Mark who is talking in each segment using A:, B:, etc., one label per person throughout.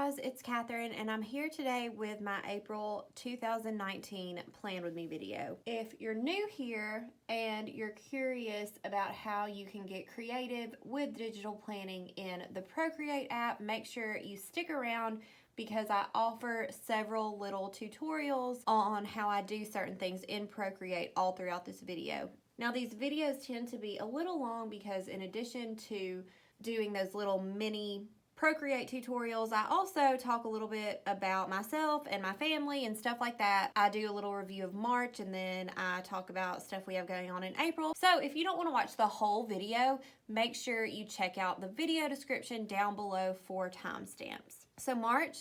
A: guys, it's Catherine and I'm here today with my April 2019 Plan With Me video. If you're new here and you're curious about how you can get creative with digital planning in the Procreate app, make sure you stick around because I offer several little tutorials on how I do certain things in Procreate all throughout this video. Now these videos tend to be a little long because in addition to doing those little mini Procreate tutorials, I also talk a little bit about myself and my family and stuff like that. I do a little review of March and then I talk about stuff we have going on in April. So if you don't want to watch the whole video, make sure you check out the video description down below for timestamps. So March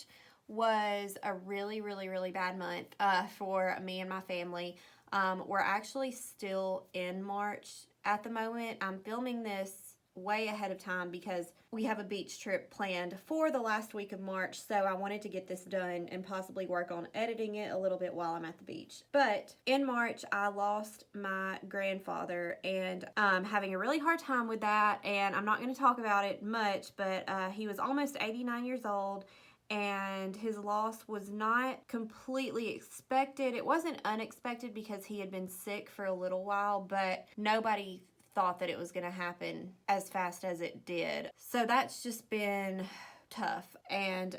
A: was a really bad month for me and my family. We're actually still in March at the moment. I'm filming this way ahead of time because we have a beach trip planned for the last week of March, so I wanted to get this done and possibly work on editing it a little bit while I'm at the beach. But in March I lost my grandfather and I'm having a really hard time with that, and I'm not going to talk about it much, but he was almost 89 years old and his loss was not completely expected. It wasn't unexpected because he had been sick for a little while, but nobody thought that it was going to happen as fast as it did. So that's just been tough, and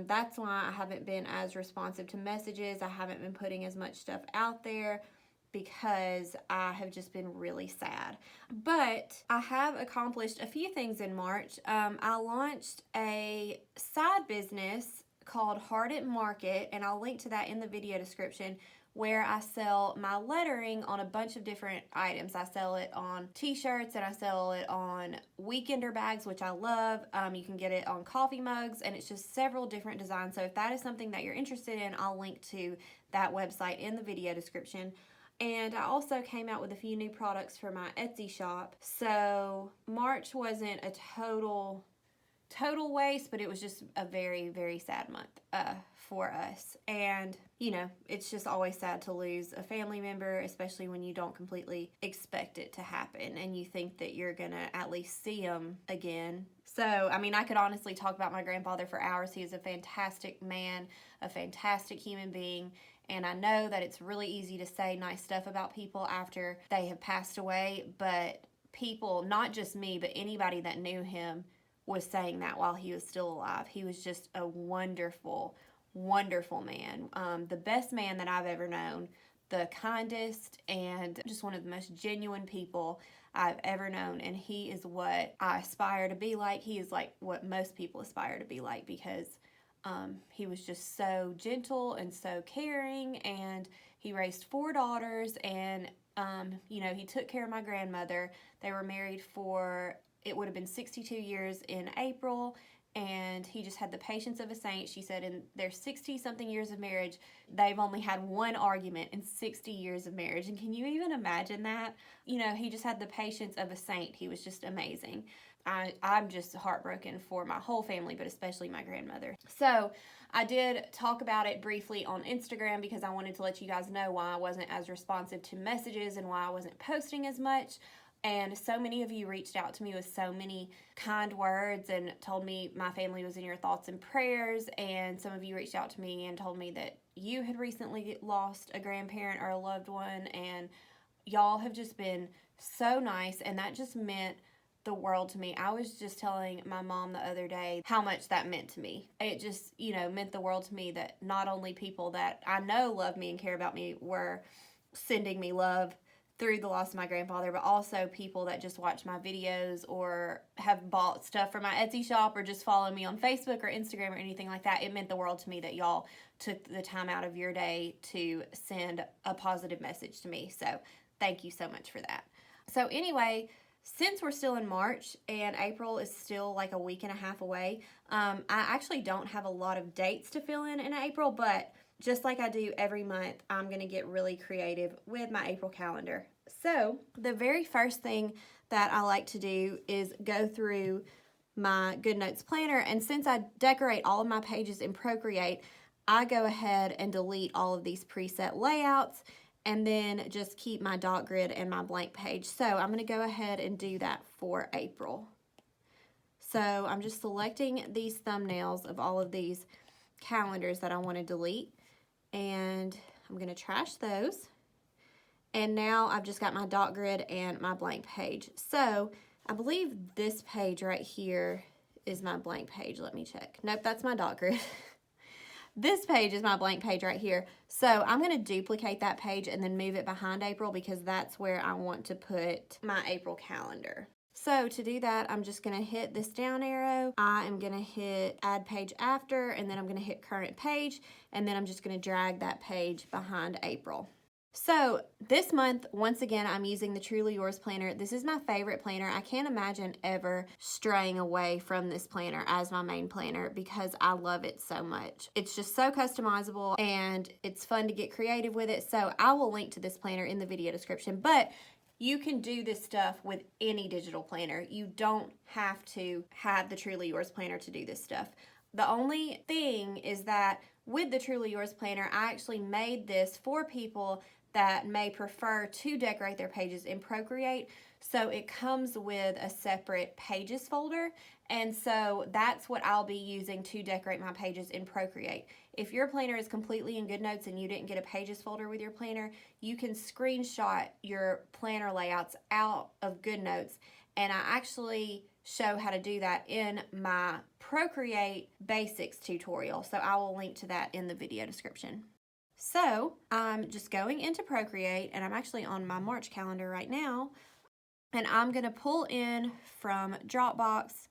A: that's why I haven't been as responsive to messages. I haven't been putting as much stuff out there because I have just been really sad. But I have accomplished a few things in March. I launched a side business called Heart at Market, and I'll link to that in the video description, where I sell my lettering on a bunch of different items. I sell it on t-shirts and I sell it on weekender bags, which I love. You can get it on coffee mugs, and it's just several different designs. So if that is something that you're interested in, I'll link to that website in the video description. And I also came out with a few new products for my Etsy shop. So March wasn't a total waste, but it was just a very sad month for us. And you know, it's just always sad to lose a family member, especially when you don't completely expect it to happen and you think that you're gonna at least see them again. So I mean, I could honestly talk about my grandfather for hours. He is a fantastic man, a fantastic human being, and I know that it's really easy to say nice stuff about people after they have passed away, but people, not just me, but anybody that knew him was saying that while he was still alive. He was just a wonderful man. The best man that I've ever known, the kindest, and just one of the most genuine people I've ever known. And he is what I aspire to be like. He is like what most people aspire to be like, because he was just so gentle and so caring, and he raised 4 daughters, and you know, he took care of my grandmother. They were married for, it would have been 62 years in April, and he just had the patience of a saint. She said in their 60-something years of marriage, they've only had one argument in 60 years of marriage. And can you even imagine that? You know, he just had the patience of a saint. He was just amazing. I'm just heartbroken for my whole family, but especially my grandmother. So I did talk about it briefly on Instagram because I wanted to let you guys know why I wasn't as responsive to messages and why I wasn't posting as much. And so many of you reached out to me with so many kind words and told me my family was in your thoughts and prayers. And some of you reached out to me and told me that you had recently lost a grandparent or a loved one. And y'all have just been so nice. And that just meant the world to me. I was just telling my mom the other day how much that meant to me. It just, you know, meant the world to me that not only people that I know love me and care about me were sending me love through the loss of my grandfather, but also people that just watch my videos or have bought stuff from my Etsy shop or just follow me on Facebook or Instagram or anything like that. It meant the world to me that y'all took the time out of your day to send a positive message to me. So thank you so much for that. So anyway, since we're still in March and April is still like a week and a half away, I actually don't have a lot of dates to fill in April, but just like I do every month, I'm going to get really creative with my April calendar. So the very first thing that I like to do is go through my GoodNotes planner, and since I decorate all of my pages in Procreate, I go ahead and delete all of these preset layouts and then just keep my dot grid and my blank page. So I'm going to go ahead and do that for April. So I'm just selecting these thumbnails of all of these calendars that I want to delete, and I'm going to trash those. And now I've just got my dot grid and my blank page. So I believe this page right here is my blank page. Let me check. Nope, that's my dot grid. This page is my blank page right here. So I'm going to duplicate that page and then move it behind April because that's where I want to put my April calendar. So to do that, I'm just going to hit this down arrow. I am going to hit add page after, and then I'm going to hit current page, and then I'm just going to drag that page behind April. So this month, once again, I'm using the Truly Yours planner. This is my favorite planner. I can't imagine ever straying away from this planner as my main planner because I love it so much. It's just so customizable and it's fun to get creative with it. So I will link to this planner in the video description, but you can do this stuff with any digital planner. You don't have to have the Truly Yours planner to do this stuff. The only thing is that with the Truly Yours planner, I actually made this for people that may prefer to decorate their pages in Procreate. So it comes with a separate pages folder. And so that's what I'll be using to decorate my pages in Procreate. If your planner is completely in GoodNotes and you didn't get a pages folder with your planner, you can screenshot your planner layouts out of GoodNotes. And I actually show how to do that in my Procreate basics tutorial. So I will link to that in the video description. So I'm just going into Procreate, and I'm actually on my March calendar right now, and I'm going to pull in from Dropbox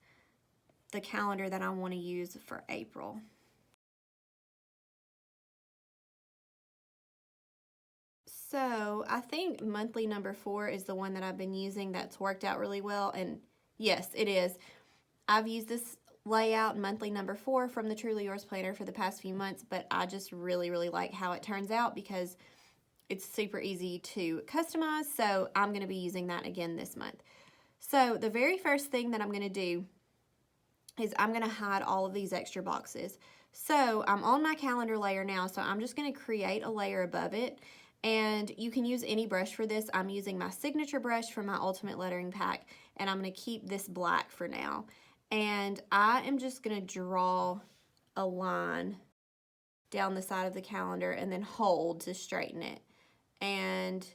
A: the calendar that I want to use for April. So I think monthly number 4 is the one that I've been using that's worked out really well, and yes, it is. I've used this layout monthly number 4 from the Truly Yours planner for the past few months, but I just really like how it turns out because it's super easy to customize. So I'm going to be using that again this month. So the very first thing that I'm going to do is I'm going to hide all of these extra boxes. So I'm on my calendar layer now, so I'm just going to create a layer above it, and you can use any brush for this. I'm using my signature brush from my Ultimate Lettering Pack, and I'm going to keep this black for now. And I am just going to draw a line down the side of the calendar and then hold to straighten it. And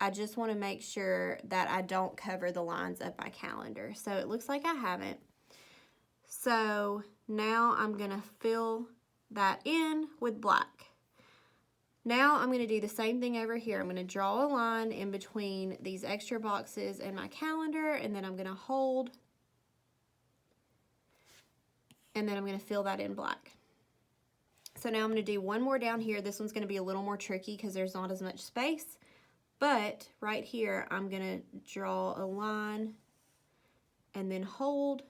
A: I just want to make sure that I don't cover the lines of my calendar. So it looks like I haven't. So now I'm going to fill that in with black. Now I'm going to do the same thing over here. I'm going to draw a line in between these extra boxes and my calendar, and then I'm going to hold, and then I'm going to fill that in black. So now I'm going to do one more down here. This one's going to be a little more tricky because there's not as much space. But right here, I'm going to draw a line and then hold.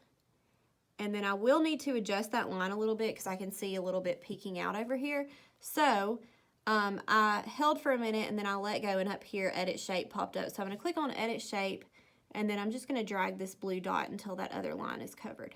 A: And then I will need to adjust that line a little bit because I can see a little bit peeking out over here. So I held for a minute and then I let go, and up here, Edit Shape popped up. So I'm going to click on Edit Shape, and then I'm just going to drag this blue dot until that other line is covered.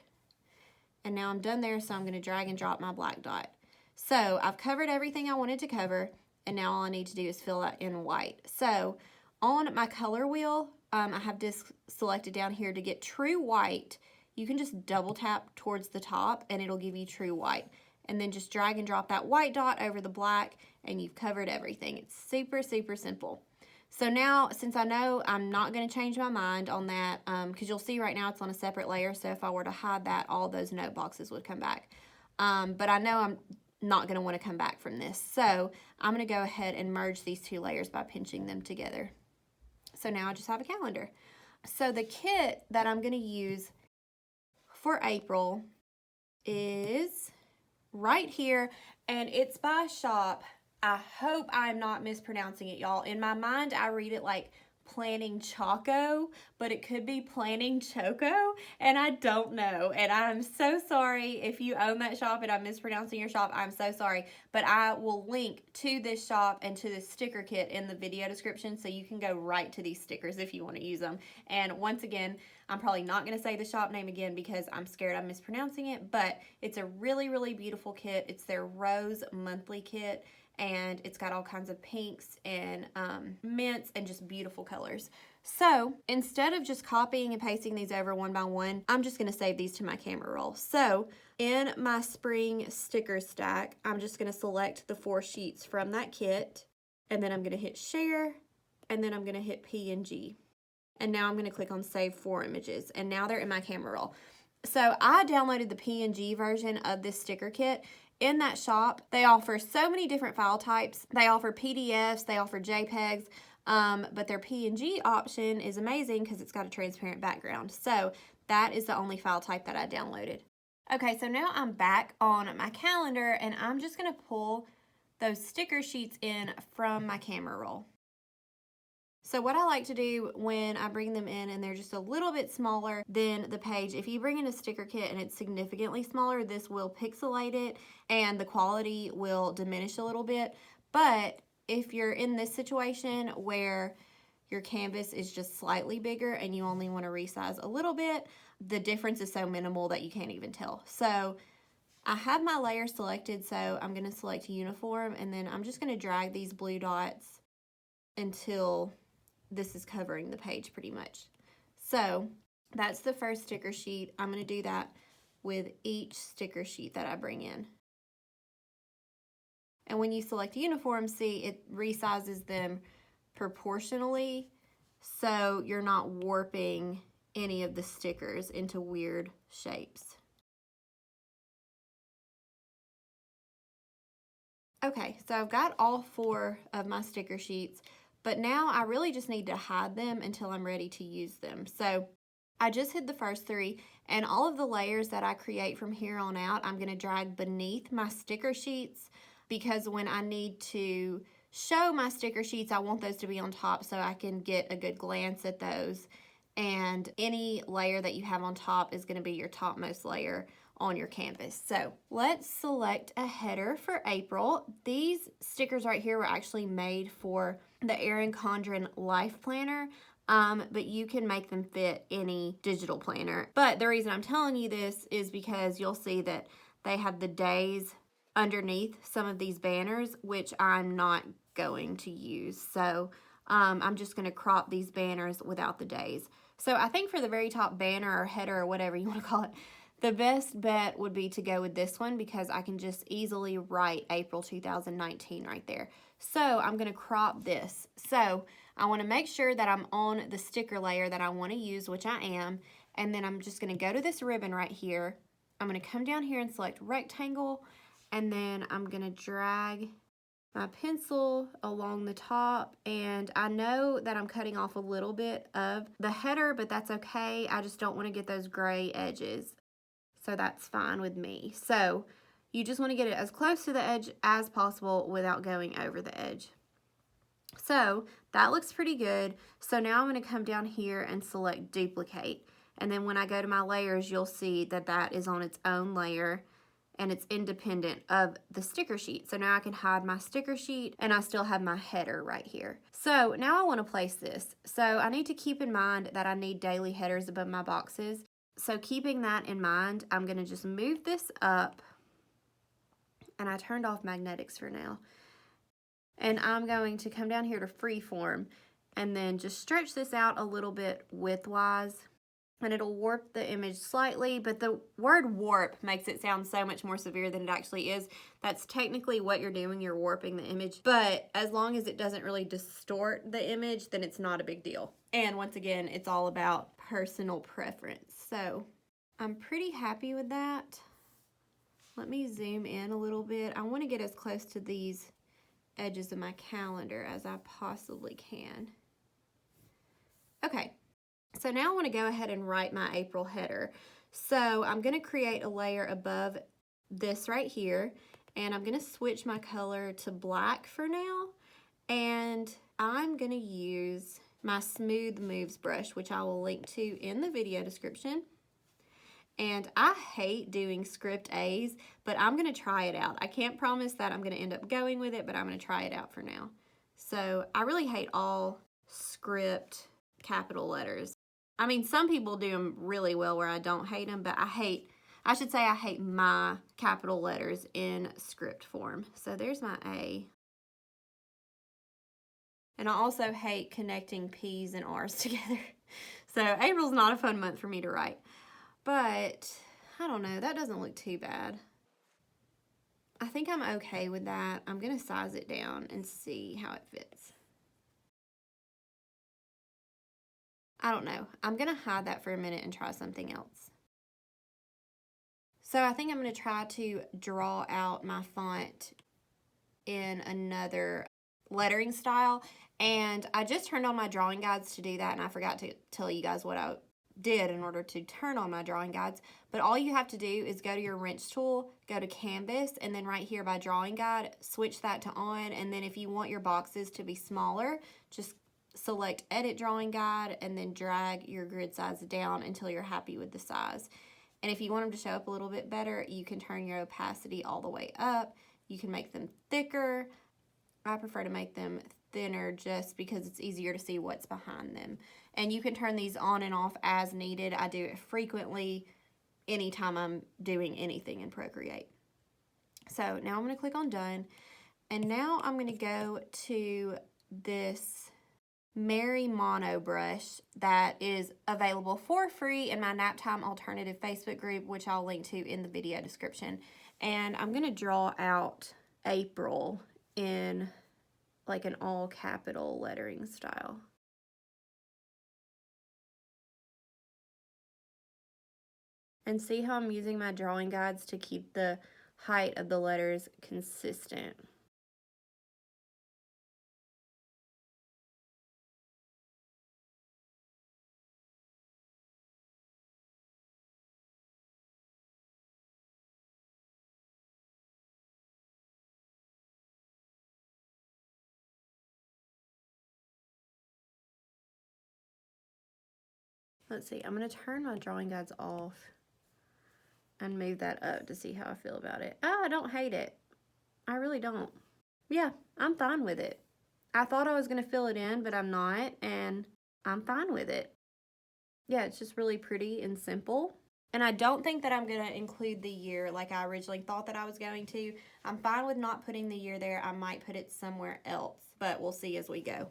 A: And now I'm done there, so I'm going to drag and drop my black dot. So I've covered everything I wanted to cover, and now all I need to do is fill that in white. So on my color wheel, I have this selected down here to get true white. You can just double tap towards the top and it'll give you true white. And then just drag and drop that white dot over the black, and you've covered everything. It's super simple. So now, since I know I'm not going to change my mind on that, because you'll see right now it's on a separate layer, so if I were to hide that, all those note boxes would come back. But I know I'm not going to want to come back from this. So I'm going to go ahead and merge these two layers by pinching them together. So now I just have a calendar. So the kit that I'm going to use for April is right here, and it's by Shop. I hope I'm not mispronouncing it, y'all. In my mind, I read it like Planning Choco, but it could be Planning Choco, and I don't know. And I'm so sorry if you own that shop and I'm mispronouncing your shop. I'm so sorry. But I will link to this shop and to this sticker kit in the video description, so you can go right to these stickers if you want to use them. And once again, I'm probably not going to say the shop name again because I'm scared I'm mispronouncing it, but it's a really beautiful kit. It's their Rose monthly kit, and it's got all kinds of pinks and mints and just beautiful colors. So instead of just copying and pasting these over one by one, I'm just going to save these to my camera roll. So in my spring sticker stack, I'm just going to select the 4 sheets from that kit, and then I'm going to hit share, and then I'm going to hit PNG. And now I'm going to click on save 4 images, and now they're in my camera roll. So I downloaded the PNG version of this sticker kit. In that shop, they offer so many different file types. They offer PDFs, they offer JPEGs, but their PNG option is amazing because it's got a transparent background. So that is the only file type that I downloaded. Okay, so now I'm back on my calendar, and I'm just going to pull those sticker sheets in from my camera roll. So what I like to do when I bring them in and they're just a little bit smaller than the page, if you bring in a sticker kit and it's significantly smaller, this will pixelate it and the quality will diminish a little bit. But if you're in this situation where your canvas is just slightly bigger and you only want to resize a little bit, the difference is so minimal that you can't even tell. So I have my layer selected, so I'm going to select uniform, and then I'm just going to drag these blue dots until this is covering the page pretty much. So that's the first sticker sheet. I'm going to do that with each sticker sheet that I bring in. And when you select uniform, see, it resizes them proportionally, so you're not warping any of the stickers into weird shapes. Okay, so I've got all 4 of my sticker sheets, but now I really just need to hide them until I'm ready to use them. So I just hid the first 3, and all of the layers that I create from here on out, I'm going to drag beneath my sticker sheets, because when I need to show my sticker sheets, I want those to be on top so I can get a good glance at those. And any layer that you have on top is going to be your topmost layer on your canvas. So let's select a header for April. These stickers right here were actually made for the Erin Condren Life Planner, but you can make them fit any digital planner. But the reason I'm telling you this is because you'll see that they have the days underneath some of these banners, which I'm not going to use. So I'm just going to crop these banners without the days. So I think for the very top banner or header or whatever you want to call it, the best bet would be to go with this one, because I can just easily write April 2019 right there. So I'm going to crop this. So I want to make sure that I'm on the sticker layer that I want to use, which I am. And then I'm just going to go to this ribbon right here. I'm going to come down here and select rectangle. And then I'm going to drag my pencil along the top, and I know that I'm cutting off a little bit of the header, but that's okay. I just don't want to get those gray edges, so that's fine with me. So you just want to get it as close to the edge as possible without going over the edge. So that looks pretty good. So now I'm going to come down here and select duplicate, and then when I go to my layers, you'll see that that is on its own layer and it's independent of the sticker sheet. So now I can hide my sticker sheet and I still have my header right here. So now I want to place this. So I need to keep in mind that I need daily headers above my boxes. So keeping that in mind, I'm going to just move this up, and I turned off magnetics for now. And I'm going to come down here to freeform and then just stretch this out a little bit widthwise. And it'll warp the image slightly, but the word warp makes it sound so much more severe than it actually is. That's technically what you're doing, you're warping the image, but as long as it doesn't really distort the image, then it's not a big deal. And once again, it's all about personal preference. So I'm pretty happy with that. Let me zoom in a little bit. I want to get as close to these edges of my calendar as I possibly can. Okay. So now I want to go ahead and write my April header. So I'm going to create a layer above this right here, and I'm going to switch my color to black for now, and I'm going to use my Smooth Moves brush, which I will link to in the video description. And I hate doing script A's, but I'm going to try it out. I can't promise that I'm going to end up going with it, but I'm going to try it out for now. So I really hate all script capital letters. I mean, some people do them really well where I don't hate them, but I hate my capital letters in script form. So there's my A. And I also hate connecting P's and R's together. So April's not a fun month for me to write. But I don't know, that doesn't look too bad. I think I'm okay with that. I'm going to size it down and see how it fits. I don't know. I'm going to hide that for a minute and try something else. So I think I'm going to try to draw out my font in another lettering style. And I just turned on my drawing guides to do that, and I forgot to tell you guys what I did in order to turn on my drawing guides. But all you have to do is go to your wrench tool, go to canvas, and then right here by drawing guide, switch that to on. And then if you want your boxes to be smaller, just select edit drawing guide and then drag your grid size down until you're happy with the size. And if you want them to show up a little bit better, you can turn your opacity all the way up. You can make them thicker. I prefer to make them thinner just because it's easier to see what's behind them. And you can turn these on and off as needed. I do it frequently anytime I'm doing anything in Procreate. So now I'm going to click on done. And now I'm going to go to this Mary Mono brush that is available for free in my Naptime Alternative Facebook group, which I'll link to in the video description. And I'm going to draw out April in like an all capital lettering style. And see how I'm using my drawing guides to keep the height of the letters consistent. Let's see, I'm going to turn my drawing guides off and move that up to see how I feel about it. Oh, I don't hate it. I really don't. Yeah, I'm fine with it. I thought I was going to fill it in, but I'm not, and I'm fine with it. Yeah, it's just really pretty and simple. And I don't think that I'm going to include the year like I originally thought that I was going to. I'm fine with not putting the year there. I might put it somewhere else, but we'll see as we go.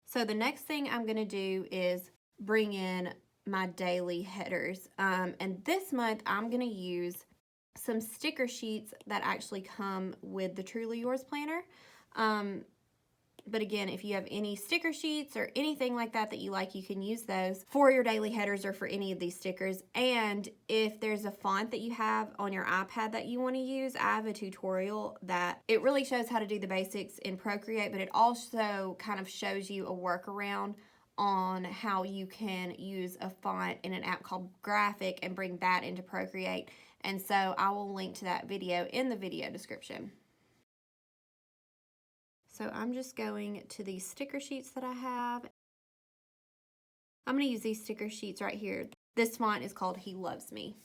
A: So the next thing I'm going to do is bring in my daily headers. And this month I'm going to use some sticker sheets that actually come with the Truly Yours planner. But again, if you have any sticker sheets or anything like that that you like, you can use those for your daily headers or for any of these stickers. And if there's a font that you have on your iPad that you want to use, I have a tutorial that it really shows how to do the basics in Procreate, but it also kind of shows you a workaround on how you can use a font in an app called Graphic and bring that into Procreate. And so I will link to that video in the video description. So I'm just going to these sticker sheets that I have. I'm going to use these sticker sheets right here. This font is called He Loves Me.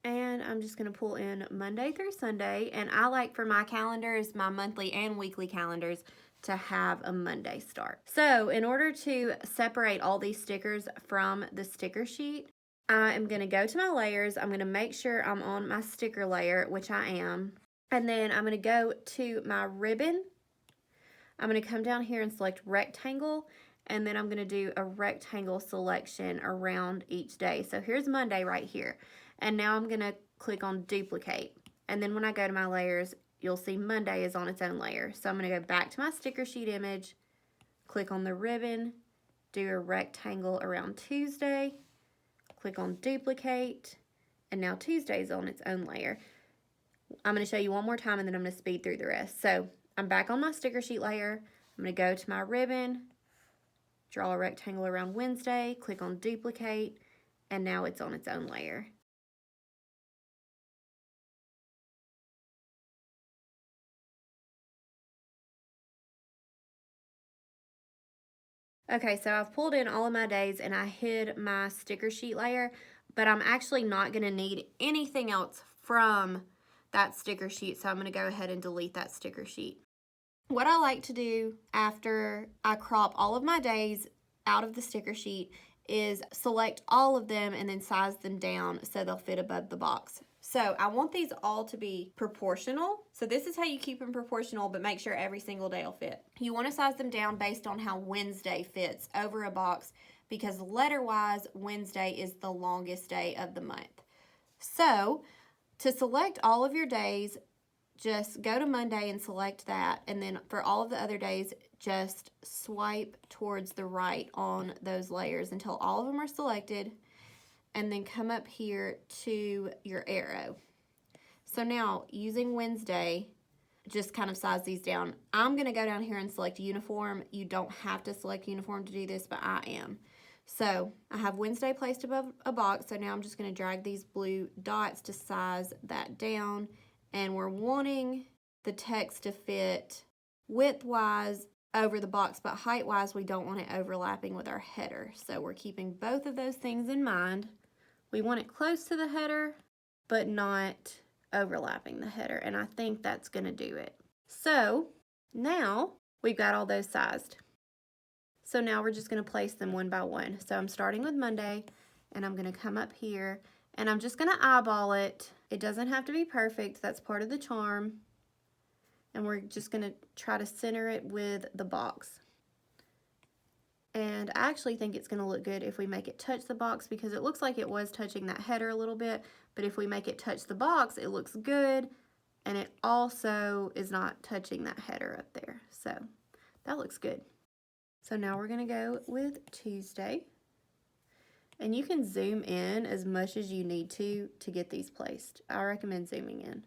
A: And I'm just going to pull in Monday through Sunday. And I like for my calendars, my monthly and weekly calendars, to have a Monday start. So in order to separate all these stickers from the sticker sheet, I am going to go to my layers. I'm going to make sure I'm on my sticker layer, which I am. And then I'm going to go to my ribbon. I'm going to come down here and select rectangle, and then I'm going to do a rectangle selection around each day. So here's Monday right here. And now I'm going to click on duplicate. And then when I go to my layers, you'll see Monday is on its own layer. So I'm going to go back to my sticker sheet image, click on the ribbon, do a rectangle around Tuesday, click on duplicate, and now Tuesday is on its own layer. I'm going to show you one more time, and then I'm going to speed through the rest. So I'm back on my sticker sheet layer. I'm going to go to my ribbon, draw a rectangle around Wednesday, click on duplicate, and now it's on its own layer. Okay, so I've pulled in all of my days and I hid my sticker sheet layer, but I'm actually not going to need anything else from that sticker sheet, so I'm going to go ahead and delete that sticker sheet. What I like to do after I crop all of my days out of the sticker sheet is select all of them and then size them down so they'll fit above the box. So I want these all to be proportional. So this is how you keep them proportional, but make sure every single day will fit. You want to size them down based on how Wednesday fits over a box, because letter-wise, Wednesday is the longest day of the month. So to select all of your days, just go to Monday and select that. And then for all of the other days, just swipe towards the right on those layers until all of them are selected. And then come up here to your arrow. So now, using Wednesday, just kind of size these down. I'm going to go down here and select uniform. You don't have to select uniform to do this, but I am. So I have Wednesday placed above a box, so now I'm just going to drag these blue dots to size that down. And we're wanting the text to fit width-wise over the box, but height-wise, we don't want it overlapping with our header. So we're keeping both of those things in mind. We want it close to the header, but not overlapping the header, and I think that's going to do it. So now we've got all those sized. So now we're just going to place them one by one. So I'm starting with Monday, and I'm going to come up here, and I'm just going to eyeball it. It doesn't have to be perfect. That's part of the charm. And we're just going to try to center it with the box. And I actually think it's going to look good if we make it touch the box, because it looks like it was touching that header a little bit, but if we make it touch the box, it looks good, and it also is not touching that header up there. So that looks good. So now we're going to go with Tuesday, and you can zoom in as much as you need to get these placed. I recommend zooming in.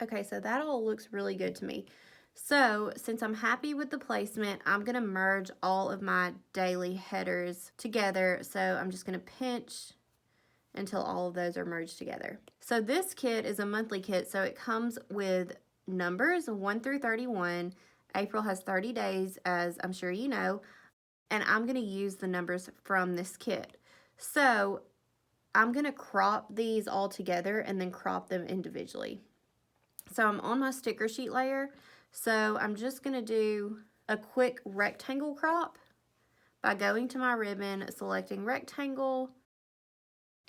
A: Okay, so that all looks really good to me. So since I'm happy with the placement, I'm going to merge all of my daily headers together. So I'm just going to pinch until all of those are merged together. So this kit is a monthly kit, so it comes with numbers 1 through 31. April has 30 days, as I'm sure you know, and I'm going to use the numbers from this kit. So I'm going to crop these all together and then crop them individually. So I'm on my sticker sheet layer, so I'm just going to do a quick rectangle crop by going to my ribbon, selecting rectangle,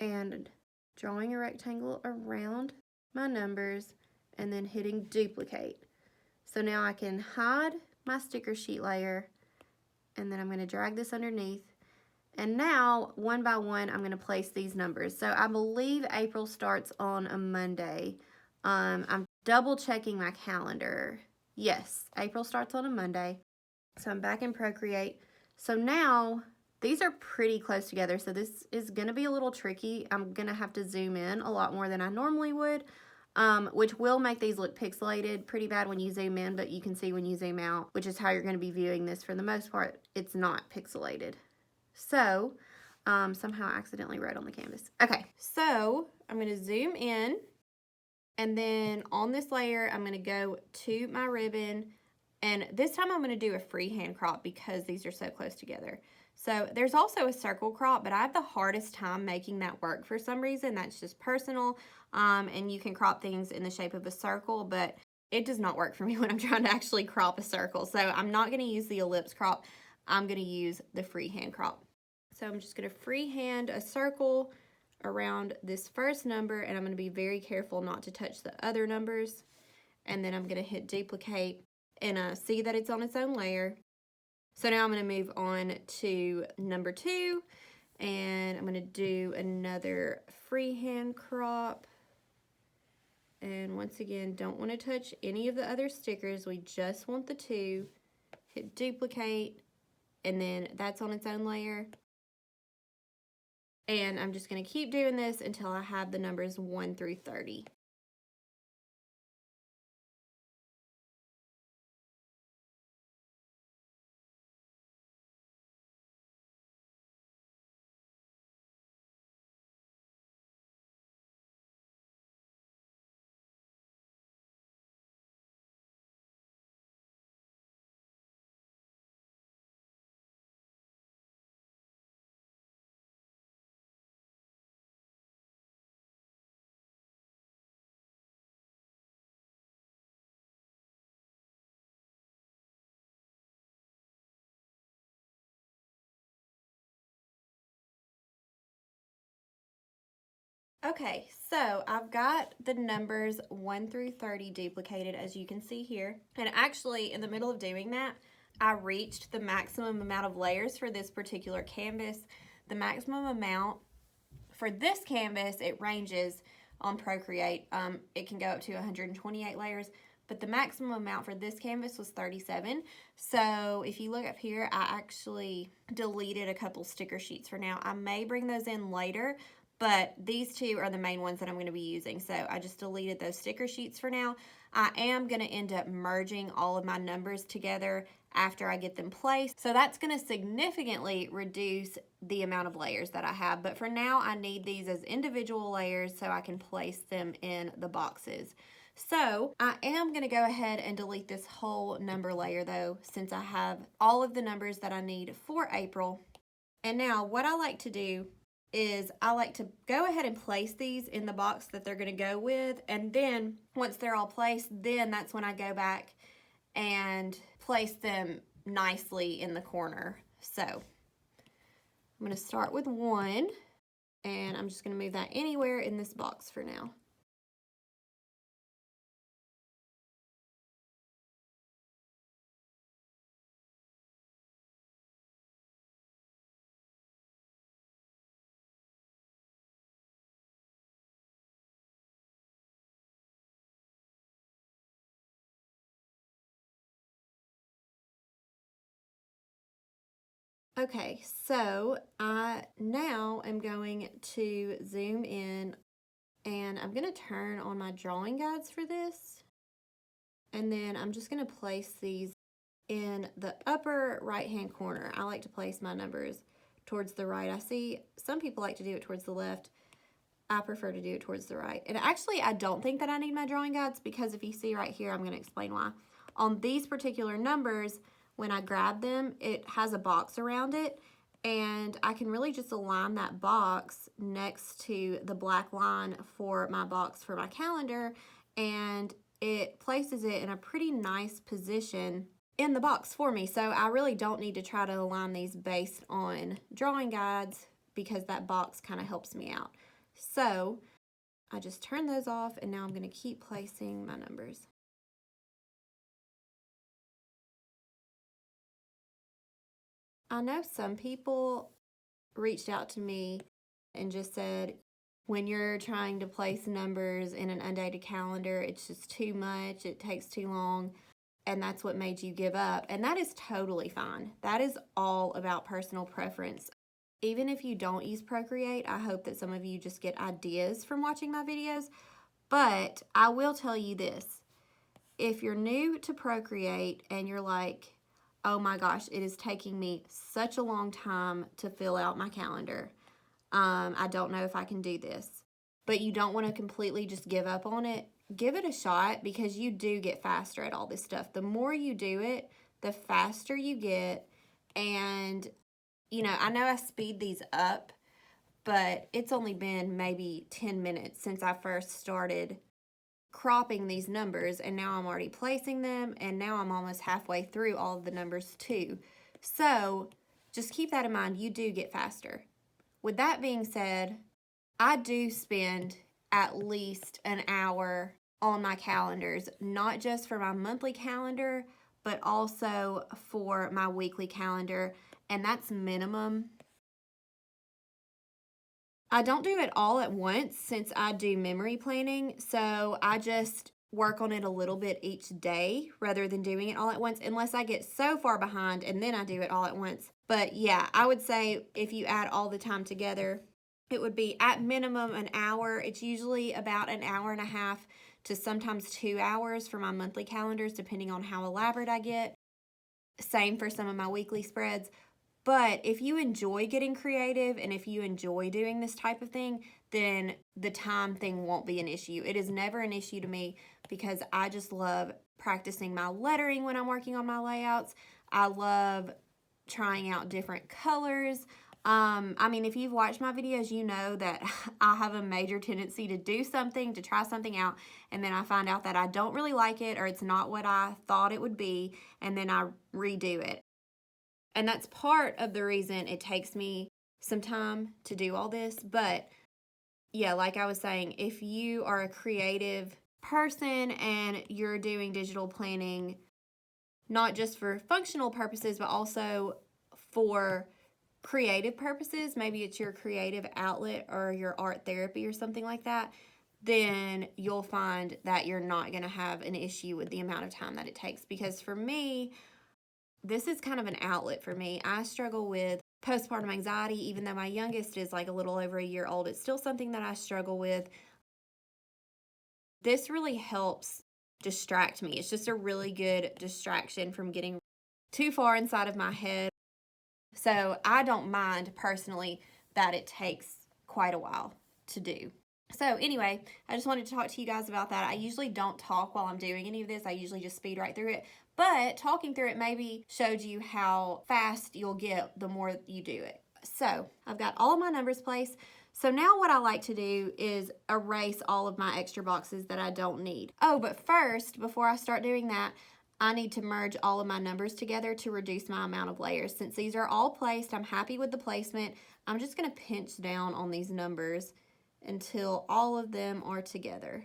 A: and drawing a rectangle around my numbers, and then hitting duplicate. So now I can hide my sticker sheet layer, and then I'm going to drag this underneath. And now, one by one, I'm going to place these numbers. So I believe April starts on a Monday. I'm double checking my calendar. Yes, April starts on a Monday. So I'm back in Procreate. So now these are pretty close together. So this is going to be a little tricky. I'm going to have to zoom in a lot more than I normally would, which will make these look pixelated pretty bad when you zoom in, but you can see when you zoom out, which is how you're going to be viewing this for the most part. It's not pixelated. So somehow I accidentally wrote on the canvas. Okay, so I'm going to zoom in. And then on this layer, I'm going to go to my ribbon, and this time I'm going to do a freehand crop because these are so close together. So there's also a circle crop, but I have the hardest time making that work for some reason. That's just personal, and you can crop things in the shape of a circle, but it does not work for me when I'm trying to actually crop a circle. So I'm not going to use the ellipse crop. I'm going to use the freehand crop. So I'm just going to freehand a circle around this first number, and I'm going to be very careful not to touch the other numbers. And then I'm going to hit duplicate, and see that it's on its own layer. So now I'm going to move on to number 2, and I'm going to do another freehand crop. And once again, don't want to touch any of the other stickers. We just want the 2. Hit duplicate, and then that's on its own layer. And I'm just going to keep doing this until I have the numbers 1 through 30. Okay, so I've got the numbers 1 through 30 duplicated, as you can see here. And actually, in the middle of doing that, I reached the maximum amount of layers for this particular canvas. The maximum amount for this canvas, it ranges on Procreate. It can go up to 128 layers, but the maximum amount for this canvas was 37. So if you look up here, I actually deleted a couple sticker sheets for now. I may bring those in later, but these two are the main ones that I'm going to be using. So I just deleted those sticker sheets for now. I am going to end up merging all of my numbers together after I get them placed. So that's going to significantly reduce the amount of layers that I have. But for now, I need these as individual layers so I can place them in the boxes. So I am going to go ahead and delete this whole number layer though, since I have all of the numbers that I need for April. And now what I like to do is I like to go ahead and place these in the box that they're going to go with, and then once they're all placed, then that's when I go back and place them nicely in the corner. So I'm going to start with 1, and I'm just going to move that anywhere in this box for now. Okay, so I now am going to zoom in, and I'm going to turn on my drawing guides for this, and then I'm just going to place these in the upper right hand corner. I like to place my numbers towards the right. I see some people like to do it towards the left. I prefer to do it towards the right. And actually, I don't think that I need my drawing guides, because if you see right here, I'm going to explain why. On these particular numbers, when I grab them, it has a box around it, and I can really just align that box next to the black line for my box for my calendar, and it places it in a pretty nice position in the box for me. So I really don't need to try to align these based on drawing guides, because that box kind of helps me out. So I just turn those off, and now I'm going to keep placing my numbers. I know some people reached out to me and just said, when you're trying to place numbers in an undated calendar, it's just too much, it takes too long, and that's what made you give up. And that is totally fine. That is all about personal preference. Even if you don't use Procreate, I hope that some of you just get ideas from watching my videos. But I will tell you this. If you're new to Procreate and you're like, oh my gosh, it is taking me such a long time to fill out my calendar, I don't know if I can do this, but you don't want to completely just give up on it, give it a shot, because you do get faster at all this stuff. The more you do it, the faster you get. And you know, I know I speed these up, but it's only been maybe 10 minutes since I first started cropping these numbers, and now I'm already placing them, and now I'm almost halfway through all of the numbers too. So just keep that in mind. You do get faster. With that being said, I do spend at least an hour on my calendars, not just for my monthly calendar, but also for my weekly calendar, and that's minimum. I don't do it all at once since I do memory planning, so I just work on it a little bit each day rather than doing it all at once, unless I get so far behind and then I do it all at once. But yeah, I would say if you add all the time together, it would be at minimum an hour. It's usually about an hour and a half to sometimes 2 hours for my monthly calendars, depending on how elaborate I get. Same for some of my weekly spreads. But if you enjoy getting creative and if you enjoy doing this type of thing, then the time thing won't be an issue. It is never an issue to me, because I just love practicing my lettering when I'm working on my layouts. I love trying out different colors. I mean, if you've watched my videos, you know that I have a major tendency to do something, to try something out, and then I find out that I don't really like it, or it's not what I thought it would be, and then I redo it. And that's part of the reason it takes me some time to do all this. But yeah, like I was saying, if you are a creative person and you're doing digital planning, not just for functional purposes, but also for creative purposes, maybe it's your creative outlet or your art therapy or something like that, then you'll find that you're not going to have an issue with the amount of time that it takes. Because for me, this is kind of an outlet for me. I struggle with postpartum anxiety, even though my youngest is like a little over a year old. It's still something that I struggle with. This really helps distract me. It's just a really good distraction from getting too far inside of my head. So I don't mind personally that it takes quite a while to do. So anyway, I just wanted to talk to you guys about that. I usually don't talk while I'm doing any of this. I usually just speed right through it. But talking through it maybe showed you how fast you'll get the more you do it. So I've got all of my numbers placed. So now what I like to do is erase all of my extra boxes that I don't need. Oh, but first, before I start doing that, I need to merge all of my numbers together to reduce my amount of layers. Since these are all placed, I'm happy with the placement. I'm just going to pinch down on these numbers until all of them are together.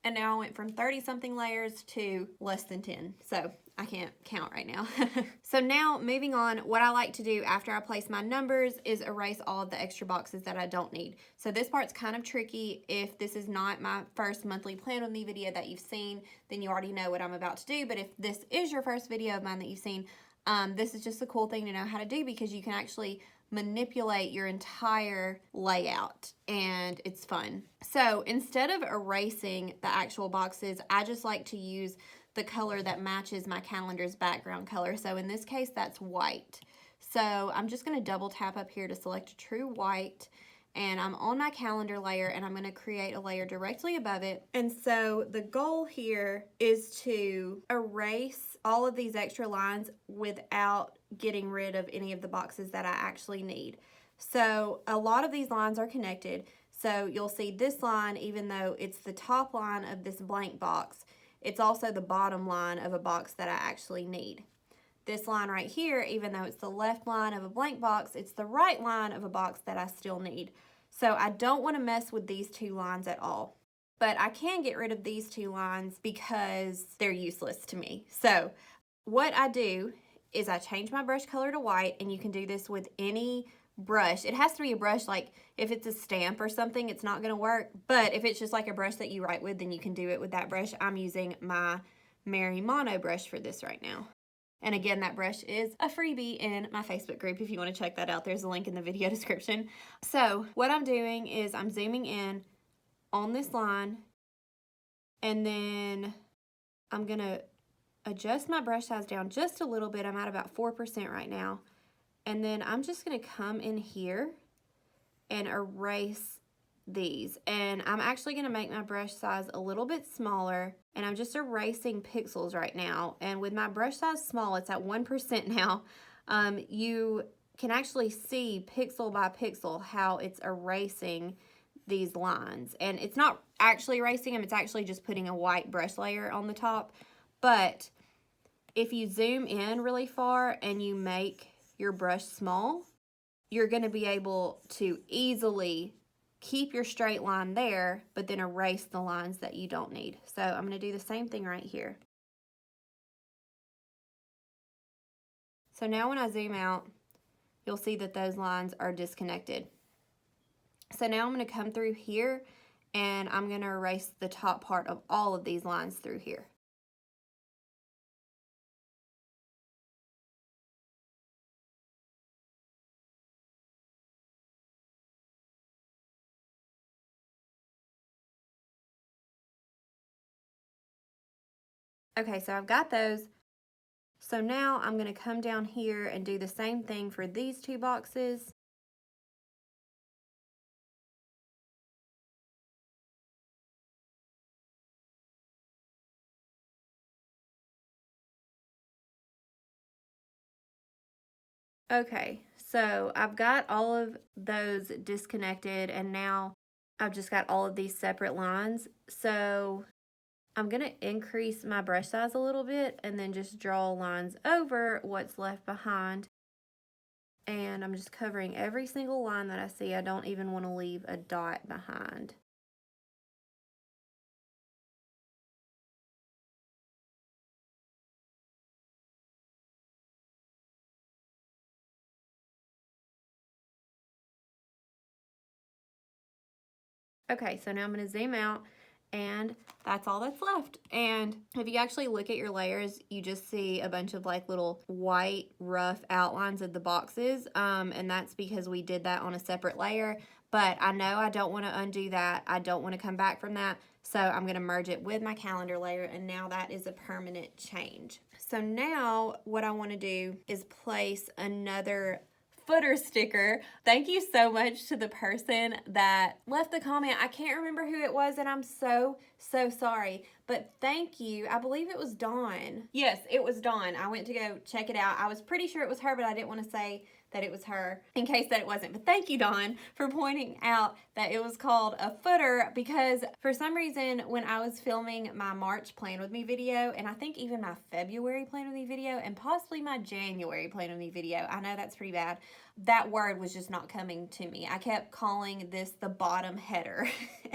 A: And now I went from 30-something layers to less than 10. So I can't count right now. So now moving on, what I like to do after I place my numbers is erase all of the extra boxes that I don't need. So this part's kind of tricky. If this is not my first monthly plan with me video that you've seen, then you already know what I'm about to do. But if this is your first video of mine that you've seen, this is just a cool thing to know how to do, because you can actually manipulate your entire layout and it's fun. So instead of erasing the actual boxes, I just like to use the color that matches my calendar's background color. So in this case, that's white. So I'm just going to double tap up here to select a true white, and I'm on my calendar layer, and I'm going to create a layer directly above it. And so the goal here is to erase all of these extra lines without getting rid of any of the boxes that I actually need. So a lot of these lines are connected. So you'll see this line, even though it's the top line of this blank box, it's also the bottom line of a box that I actually need. This line right here, even though it's the left line of a blank box, it's the right line of a box that I still need. So I don't want to mess with these two lines at all. But I can get rid of these two lines because they're useless to me. So what I do is I change my brush color to white, and you can do this with any brush. It has to be a brush, like if it's a stamp or something, it's not going to work. But if it's just like a brush that you write with, then you can do it with that brush. I'm using my Mary Mono brush for this right now. And again, that brush is a freebie in my Facebook group if you want to check that out. There's a link in the video description. So what I'm doing is I'm zooming in on this line, and then I'm going to adjust my brush size down just a little bit. I'm at about 4% right now. And then I'm just going to come in here and erase these. And I'm actually going to make my brush size a little bit smaller, and I'm just erasing pixels right now. And with my brush size small, it's at 1% now. You can actually see pixel by pixel how it's erasing these lines. And it's not actually erasing them, it's actually just putting a white brush layer on the top. But if you zoom in really far and you make your brush small, you're going to be able to easily keep your straight line there, but then erase the lines that you don't need. So I'm going to do the same thing right here. So now when I zoom out, you'll see that those lines are disconnected. So now I'm going to come through here, and I'm going to erase the top part of all of these lines through here. Okay, so I've got those. So now I'm going to come down here and do the same thing for these two boxes. Okay, so I've got all of those disconnected, and now I've just got all of these separate lines. So I'm going to increase my brush size a little bit and then just draw lines over what's left behind. And I'm just covering every single line that I see. I don't even want to leave a dot behind. Okay, so now I'm going to zoom out, and that's all that's left. And if you actually look at your layers, you just see a bunch of like little white rough outlines of the boxes, and that's because we did that on a separate layer. But I know I don't want to undo that. I don't want to come back from that. So I'm going to merge it with my calendar layer, and now that is a permanent change. So now what I want to do is place another footer sticker. Thank you so much to the person that left the comment. I can't remember who it was, and I'm so sorry. But thank you. I believe it was Dawn. Yes, it was Dawn. I went to go check it out. I was pretty sure it was her, but I didn't want to say that it was her in case that it wasn't. But thank you, Dawn, for pointing out that it was called a footer, because for some reason when I was filming my March Plan With Me video, and I think even my February Plan With Me video, and possibly my January Plan With Me video, I know that's pretty bad, that word was just not coming to me. I kept calling this the bottom header,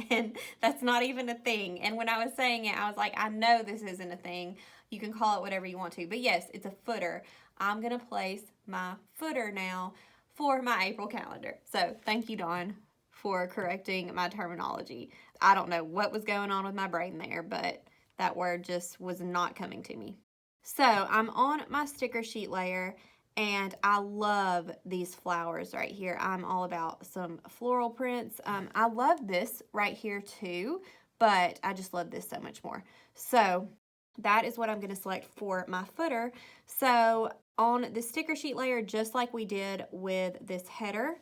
A: and that's not even a thing. And when I was saying it, I was like, I know this isn't a thing. You can call it whatever you want to, but yes, it's a footer. I'm gonna place my footer now for my April calendar. So thank you, Dawn, for correcting my terminology. I don't know what was going on with my brain there, but that word just was not coming to me. So I'm on my sticker sheet layer, and I love these flowers right here. I'm all about some floral prints. I love this right here too, but I just love this so much more. So that is what I'm going to select for my footer. So on the sticker sheet layer, just like we did with this header,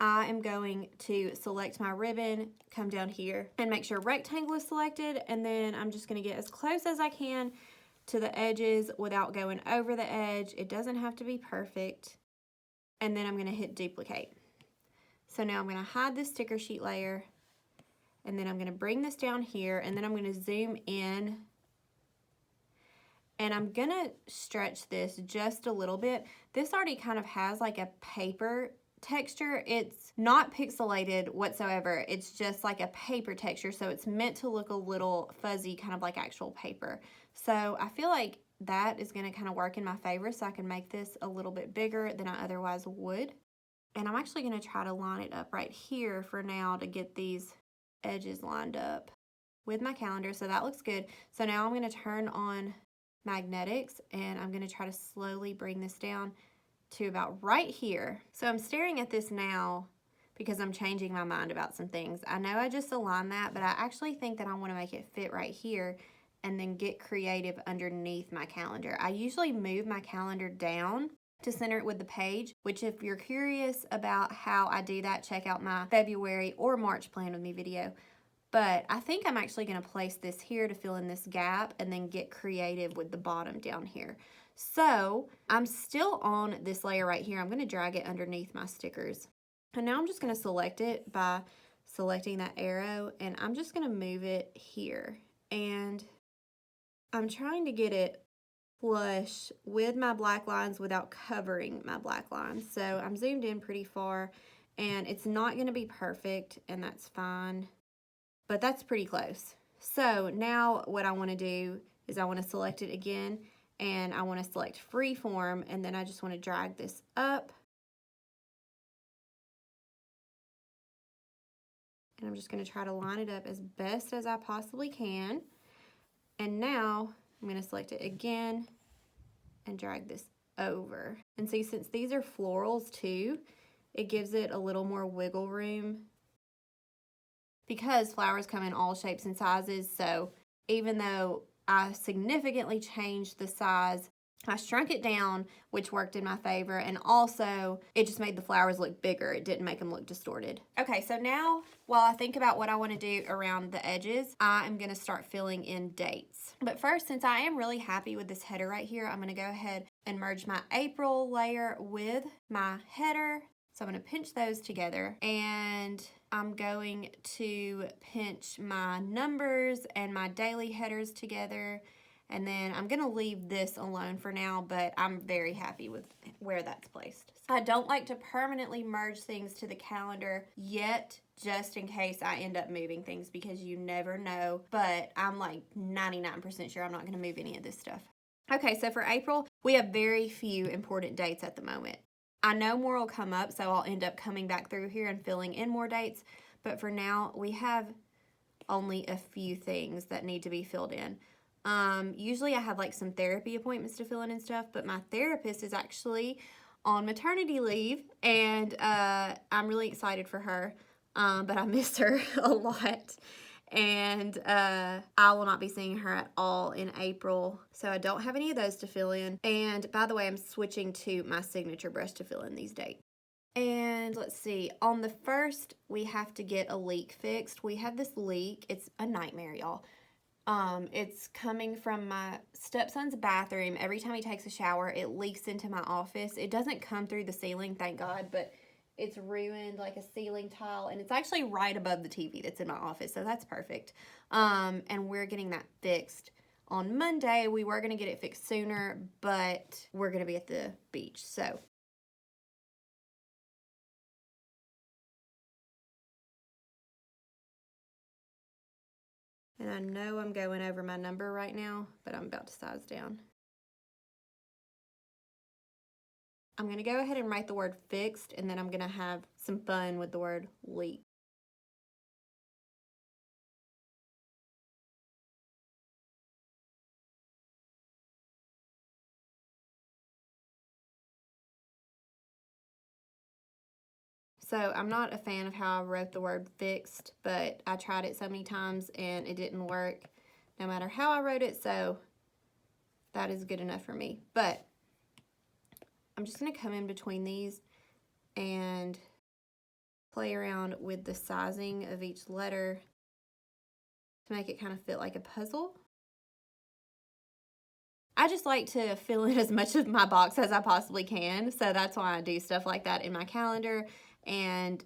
A: I am going to select my ribbon, come down here, and make sure rectangle is selected, and then I'm just going to get as close as I can to the edges without going over the edge. It doesn't have to be perfect. And then I'm going to hit duplicate. So now I'm going to hide this sticker sheet layer, and then I'm going to bring this down here, and then I'm going to zoom in, and I'm going to stretch this just a little bit. This already kind of has like a paper texture. It's not pixelated whatsoever. It's just like a paper texture, so it's meant to look a little fuzzy, kind of like actual paper. So I feel like that is going to kind of work in my favor, so I can make this a little bit bigger than I otherwise would. And I'm actually going to try to line it up right here for now to get these edges lined up with my calendar. So that looks good. So now I'm going to turn on magnetics, and I'm going to try to slowly bring this down to about right here. So I'm staring at this now because I'm changing my mind about some things. I know I just aligned that, but I actually think that I want to make it fit right here and then get creative underneath my calendar. I usually move my calendar down to center it with the page, which if you're curious about how I do that, check out my February or March Plan With Me video. But I think I'm actually going to place this here to fill in this gap and then get creative with the bottom down here. So I'm still on this layer right here. I'm going to drag it underneath my stickers. And now I'm just going to select it by selecting that arrow, and I'm just going to move it here. And I'm trying to get it flush with my black lines without covering my black lines. So I'm zoomed in pretty far, and it's not going to be perfect, and that's fine, but that's pretty close. So now what I want to do is I want to select it again, and I want to select freeform, and then I just want to drag this up. And I'm just going to try to line it up as best as I possibly can. And now I'm going to select it again and drag this over. And see, since these are florals too, it gives it a little more wiggle room because flowers come in all shapes and sizes. So even though I significantly changed the size, I shrunk it down, which worked in my favor, and also it just made the flowers look bigger. It didn't make them look distorted. Okay, so now while I think about what I want to do around the edges, I am going to start filling in dates. But first, since I am really happy with this header right here, I'm going to go ahead and merge my April layer with my header. So I'm going to pinch those together, and I'm going to pinch my numbers and my daily headers together. And then I'm going to leave this alone for now, but I'm very happy with where that's placed. I don't like to permanently merge things to the calendar yet, just in case I end up moving things, because you never know. But I'm like 99% sure I'm not going to move any of this stuff. Okay, so for April, we have very few important dates at the moment. I know more will come up, so I'll end up coming back through here and filling in more dates. But for now, we have only a few things that need to be filled in. Usually I have like some therapy appointments to fill in and stuff, but my therapist is actually on maternity leave, and I'm really excited for her, but I miss her a lot, and I will not be seeing her at all in April, so I don't have any of those to fill in. And by the way, I'm switching to my signature brush to fill in these dates. And let's see, on the 1st, we have to get a leak fixed. We have this leak. It's a nightmare, y'all. It's coming from my stepson's bathroom. Every time he takes a shower, it leaks into my office. It doesn't come through the ceiling, thank God, but it's ruined like a ceiling tile, and it's actually right above the TV that's in my office, so that's perfect. And we're getting that fixed on Monday. We were going to get it fixed sooner, but we're going to be at the beach, so. And I know I'm going over my number right now, but I'm about to size down. I'm going to go ahead and write the word fixed, and then I'm going to have some fun with the word leak. So I'm not a fan of how I wrote the word fixed, but I tried it so many times and it didn't work no matter how I wrote it, so that is good enough for me. But I'm just going to come in between these and play around with the sizing of each letter to make it kind of fit like a puzzle. I just like to fill in as much of my box as I possibly can, so that's why I do stuff like that in my calendar. And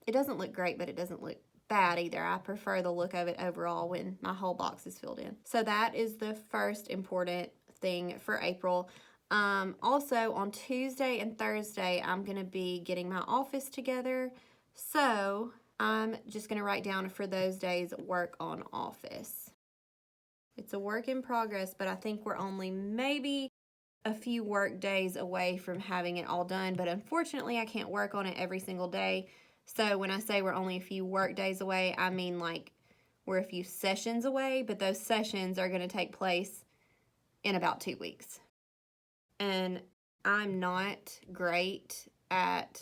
A: it doesn't look great, but it doesn't look bad either. I prefer the look of it overall when my whole box is filled in. So that is the first important thing for April. Also, on Tuesday and Thursday, I'm going to be getting my office together. So I'm just going to write down for those days, work on office. It's a work in progress, but I think we're only maybe a few work days away from having it all done, but unfortunately I can't work on it every single day. So when I say we're only a few work days away, I mean like we're a few sessions away, but those sessions are going to take place in about 2 weeks. And I'm not great at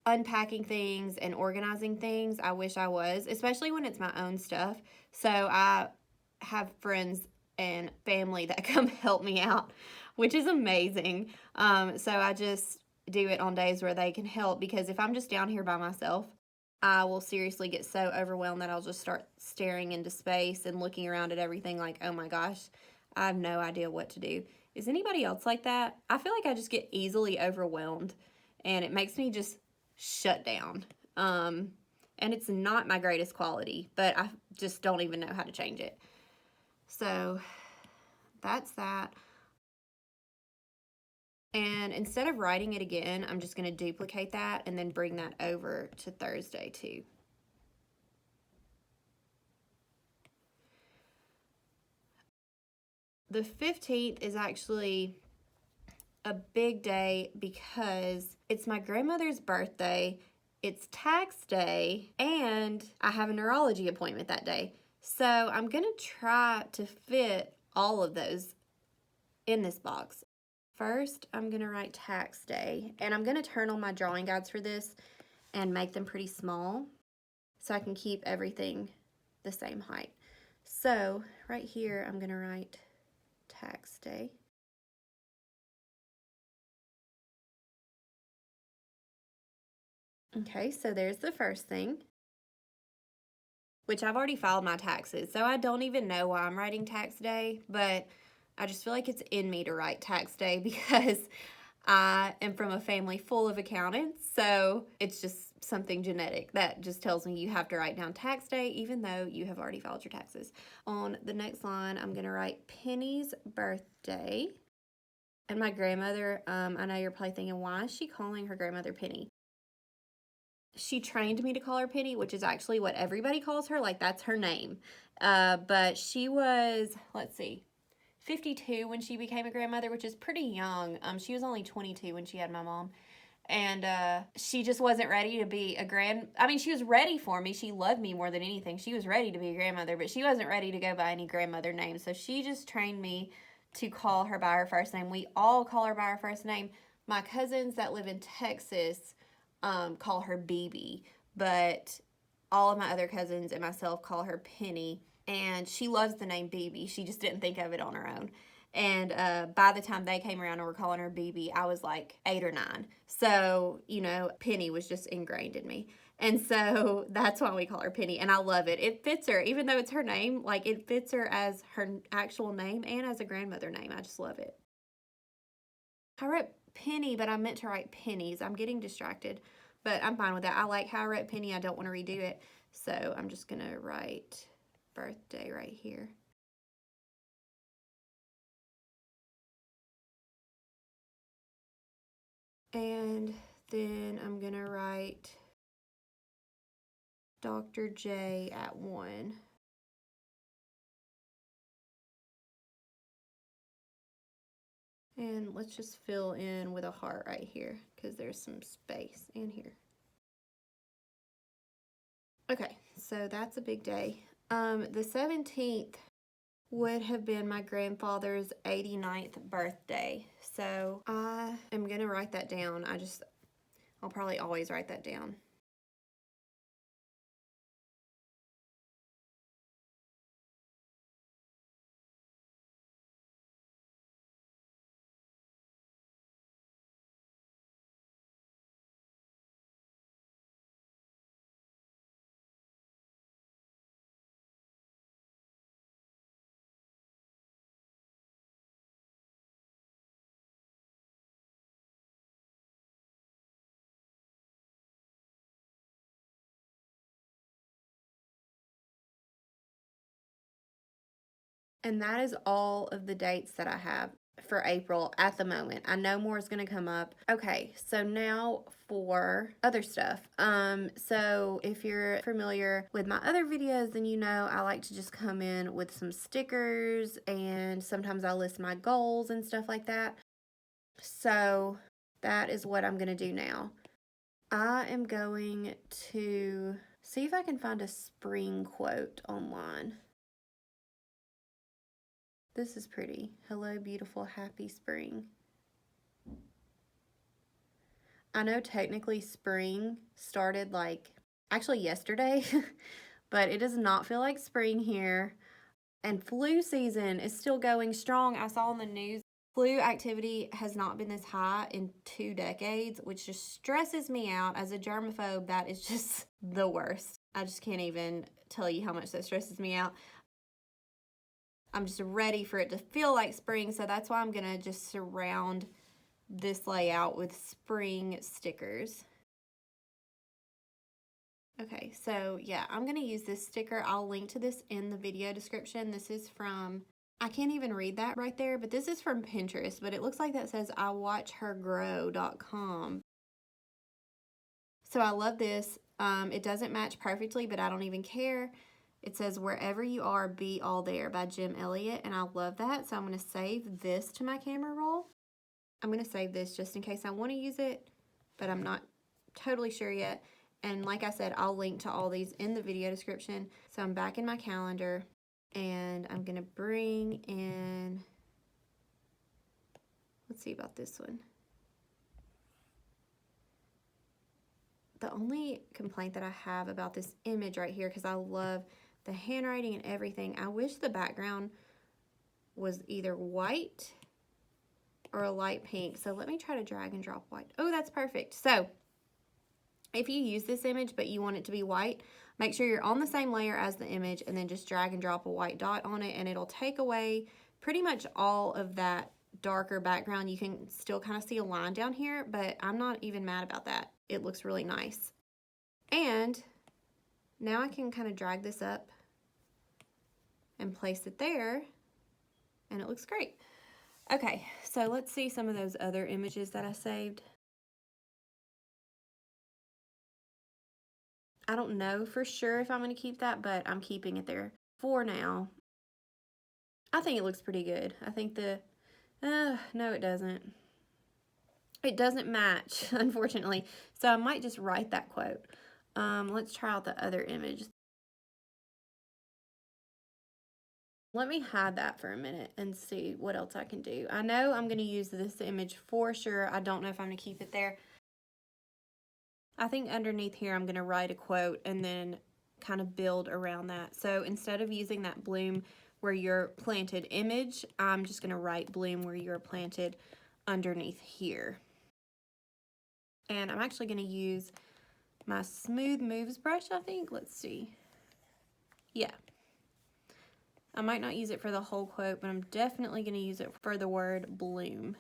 A: unpacking things and organizing things. I wish I was, especially when it's my own stuff. So I have friends and family that come help me out, which is amazing. So I just do it on days where they can help, because if I'm just down here by myself, I will seriously get so overwhelmed that I'll just start staring into space and looking around at everything like, oh my gosh, I have no idea what to do. Is anybody else like that? I feel like I just get easily overwhelmed and it makes me just shut down. And it's not my greatest quality, but I just don't even know how to change it. So that's that. And instead of writing it again, I'm just going to duplicate that and then bring that over to Thursday too. The 15th is actually a big day because it's my grandmother's birthday, it's tax day, and I have a neurology appointment that day. So I'm going to try to fit all of those in this box. First, I'm going to write tax day, and I'm going to turn on my drawing guides for this and make them pretty small so I can keep everything the same height. So right here, I'm going to write tax day. Okay, so there's the first thing, which I've already filed my taxes, so I don't even know why I'm writing tax day, but I just feel like it's in me to write tax day because I am from a family full of accountants, so it's just something genetic that just tells me you have to write down tax day even though you have already filed your taxes. On the next line, I'm going to write Penny's birthday. And my grandmother, I know you're probably thinking, why is she calling her grandmother Penny? She trained me to call her Penny, which is actually what everybody calls her. Like, that's her name. But she was, let's see, 52 when she became a grandmother, which is pretty young. She was only 22 when she had my mom. And she just wasn't ready to be she was ready for me. She loved me more than anything. She was ready to be a grandmother, but she wasn't ready to go by any grandmother name. So she just trained me to call her by her first name. We all call her by her first name. My cousins that live in Texas call her BB, but all of my other cousins and myself call her Penny. And she loves the name BB. She just didn't think of it on her own. And by the time they came around and were calling her BB, I was like 8 or 9. So, Penny was just ingrained in me. And so that's why we call her Penny. And I love it. It fits her. Even though it's her name, like, it fits her as her actual name and as a grandmother name. I just love it. I wrote Penny, but I meant to write pennies. I'm getting distracted, but I'm fine with that. I like how I wrote Penny. I don't want to redo it. So I'm just going to write birthday right here. And then I'm going to write Dr. J at 1. And let's just fill in with a heart right here because there's some space in here. Okay, so that's a big day. The 17th would have been my grandfather's 89th birthday. So I am going to write that down. I'll probably always write that down. And that is all of the dates that I have for April at the moment. I know more is going to come up. Okay, so now for other stuff. So if you're familiar with my other videos, then you know I like to just come in with some stickers, and sometimes I list my goals and stuff like that. So that is what I'm going to do now. I am going to see if I can find a spring quote online. This is pretty. Hello, beautiful, happy spring. I know technically spring started actually yesterday, but it does not feel like spring here. And flu season is still going strong. I saw on the news, flu activity has not been this high in 2 decades, which just stresses me out. As a germaphobe, that is just the worst. I just can't even tell you how much that stresses me out. I'm just ready for it to feel like spring, so that's why I'm going to just surround this layout with spring stickers. Okay, so yeah, I'm going to use this sticker. I'll link to this in the video description. This is from, I can't even read that right there, but this is from Pinterest, but it looks like that says iwatchhergrow.com. So I love this. It doesn't match perfectly, but I don't even care. It says, "Wherever you are, be all there" by Jim Elliott, and I love that. So I'm going to save this to my camera roll. I'm going to save this just in case I want to use it, but I'm not totally sure yet. And like I said, I'll link to all these in the video description. So I'm back in my calendar, and I'm going to bring in, let's see about this one. The only complaint that I have about this image right here, because I love the handwriting and everything, I wish the background was either white or a light pink. So let me try to drag and drop white. Oh, that's perfect. So if you use this image but you want it to be white, make sure you're on the same layer as the image and then just drag and drop a white dot on it, and it'll take away pretty much all of that darker background, you can still kind of see a line down here, but I'm not even mad about that. It looks really nice. And now I can kind of drag this up and place it there, and it looks great. Okay, so let's see some of those other images that I saved. I don't know for sure if I'm going to keep that, but I'm keeping it there for now. I think it looks pretty good. I think no, it doesn't. It doesn't match, unfortunately. So I might just write that quote. Let's try out the other image. Let me hide that for a minute and see what else I can do. I know I'm going to use this image for sure. I don't know if I'm going to keep it there. I think underneath here I'm going to write a quote and then kind of build around that. So instead of using that bloom where you're planted image, I'm just going to write bloom where you're planted underneath here. And I'm actually going to use my Smooth Moves brush, I think. Let's see. Yeah. I might not use it for the whole quote, but I'm definitely going to use it for the word bloom.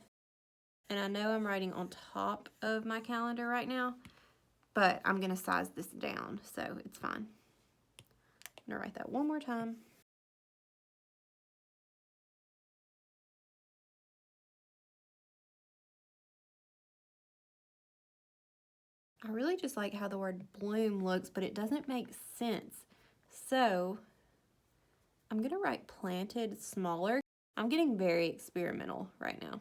A: And I know I'm writing on top of my calendar right now, but I'm going to size this down, so it's fine. I'm going to write that one more time. I really just like how the word bloom looks, but it doesn't make sense. So I'm going to write planted smaller. I'm getting very experimental right now.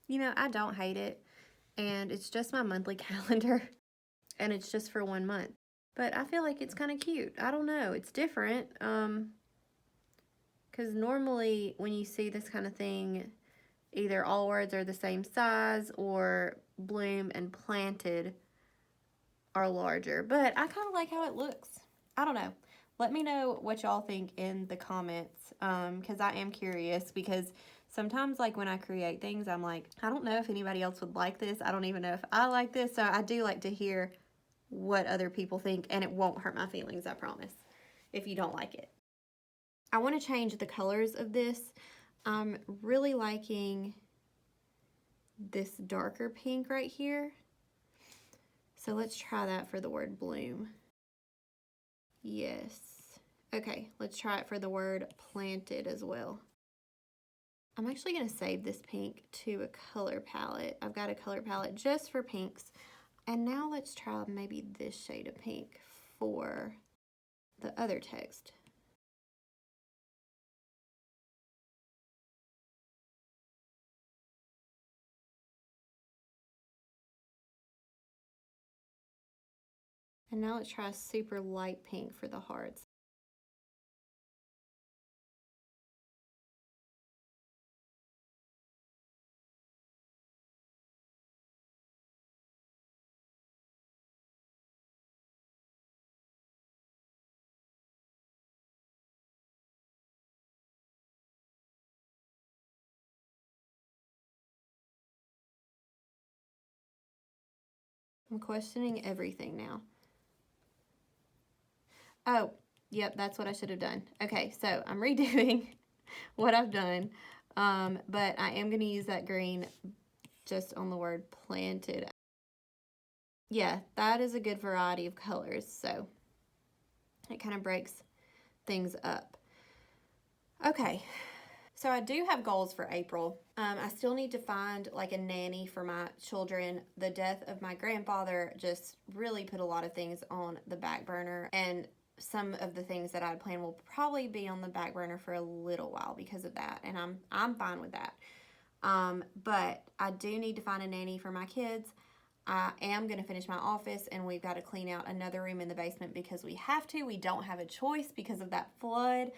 A: You know, I don't hate it, and it's just my monthly calendar, and it's just for 1 month. But I feel like it's kind of cute. I don't know. It's different, because normally when you see this kind of thing, either all words are the same size or bloom and planted are larger. But I kind of like how it looks. I don't know. Let me know what y'all think in the comments, because I am curious, because sometimes, like, when I create things, I'm like, I don't know if anybody else would like this. I don't even know if I like this. So I do like to hear what other people think, and it won't hurt my feelings, I promise, if you don't like it. I want to change the colors of this. I'm really liking this darker pink right here. So let's try that for the word bloom. Yes. Okay, let's try it for the word planted as well. I'm actually going to save this pink to a color palette. I've got a color palette just for pinks. And now let's try maybe this shade of pink for the other text. And now let's try a super light pink for the hearts. I'm questioning everything now. Oh, yep, that's what I should have done. Okay, so I'm redoing what I've done, but I am going to use that green just on the word planted. Yeah, that is a good variety of colors, so it kind of breaks things up. Okay, so I do have goals for April. I still need to find like a nanny for my children. The death of my grandfather just really put a lot of things on the back burner, and some of the things that I'd planned will probably be on the back burner for a little while because of that, and I'm fine with that. But I do need to find a nanny for my kids. I am going to finish my office, and we've got to clean out another room in the basement because we have to. We don't have a choice because of that flood,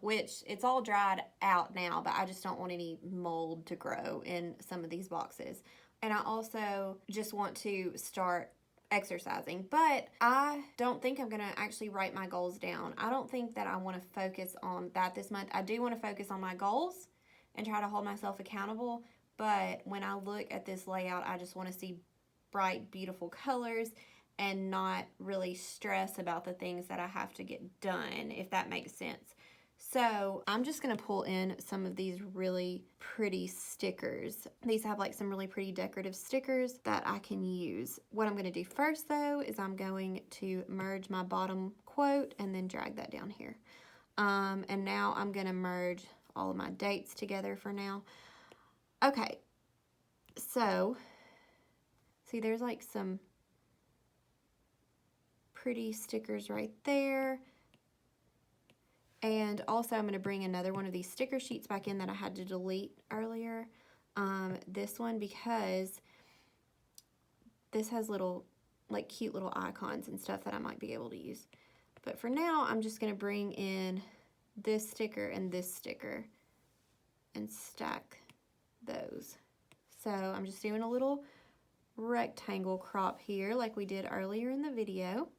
A: which it's all dried out now, but I just don't want any mold to grow in some of these boxes. And I also just want to start exercising, but I don't think I'm going to actually write my goals down. I don't think that I want to focus on that this month. I do want to focus on my goals and try to hold myself accountable, but when I look at this layout, I just want to see bright, beautiful colors and not really stress about the things that I have to get done, if that makes sense. So I'm just going to pull in some of these really pretty stickers. These have like some really pretty decorative stickers that I can use. What I'm going to do first though is I'm going to merge my bottom quote and then drag that down here. And now I'm going to merge all of my dates together for now. Okay, so see there's like some pretty stickers right there. And also I'm going to bring another one of these sticker sheets back in that I had to delete earlier. This one, because this has little, like cute little icons and stuff that I might be able to use. But for now, I'm just going to bring in this sticker and this sticker and stack those. So I'm just doing a little rectangle crop here like we did earlier in the video.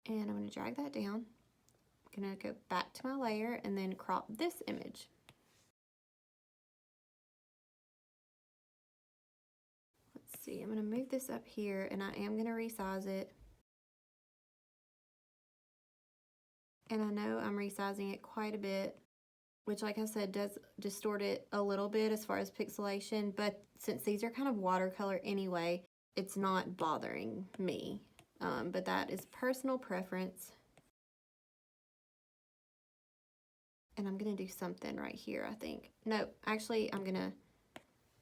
A: And I'm going to drag that down. I'm going to go back to my layer and then crop this image. Let's see, I'm going to move this up here and I am going to resize it. And I know I'm resizing it quite a bit, which like I said does distort it a little bit as far as pixelation, but since these are kind of watercolor anyway, it's not bothering me. But that is personal preference. And I'm going to do something right here, I think. No, actually, I'm going to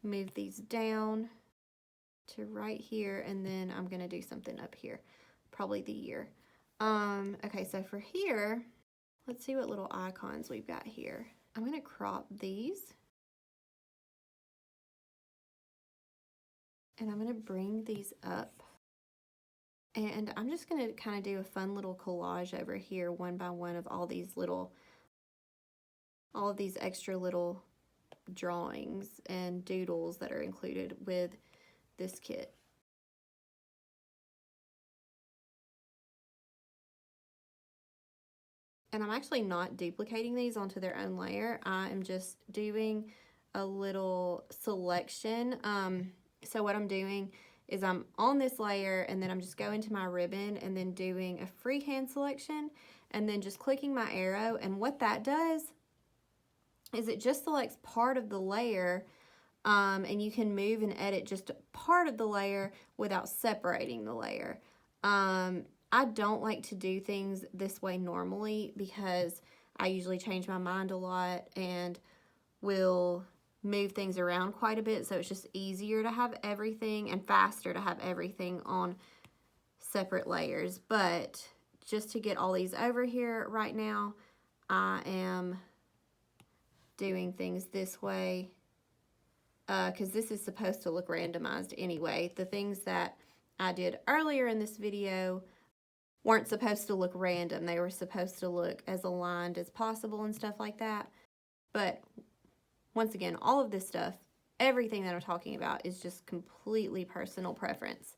A: move these down to right here, and then I'm going to do something up here, probably the year. Okay, so for here, let's see what little icons we've got here. I'm going to crop these. And I'm going to bring these up. And I'm just going to kind of do a fun little collage over here, one by one, of all of these extra little drawings and doodles that are included with this kit. And I'm actually not duplicating these onto their own layer. I am just doing a little selection. So what I'm doing is I'm on this layer and then I'm just going to my ribbon and then doing a freehand selection and then just clicking my arrow. And what that does is it just selects part of the layer, and you can move and edit just part of the layer without separating the layer. I don't like to do things this way normally because I usually change my mind a lot and will move things around quite a bit, so it's just easier to have everything and faster to have everything on separate layers. But just to get all these over here right now, I am doing things this way because this is supposed to look randomized anyway. The things that I did earlier in this video weren't supposed to look random. They were supposed to look as aligned as possible and stuff like that. But once again, all of this stuff, everything that I'm talking about is just completely personal preference.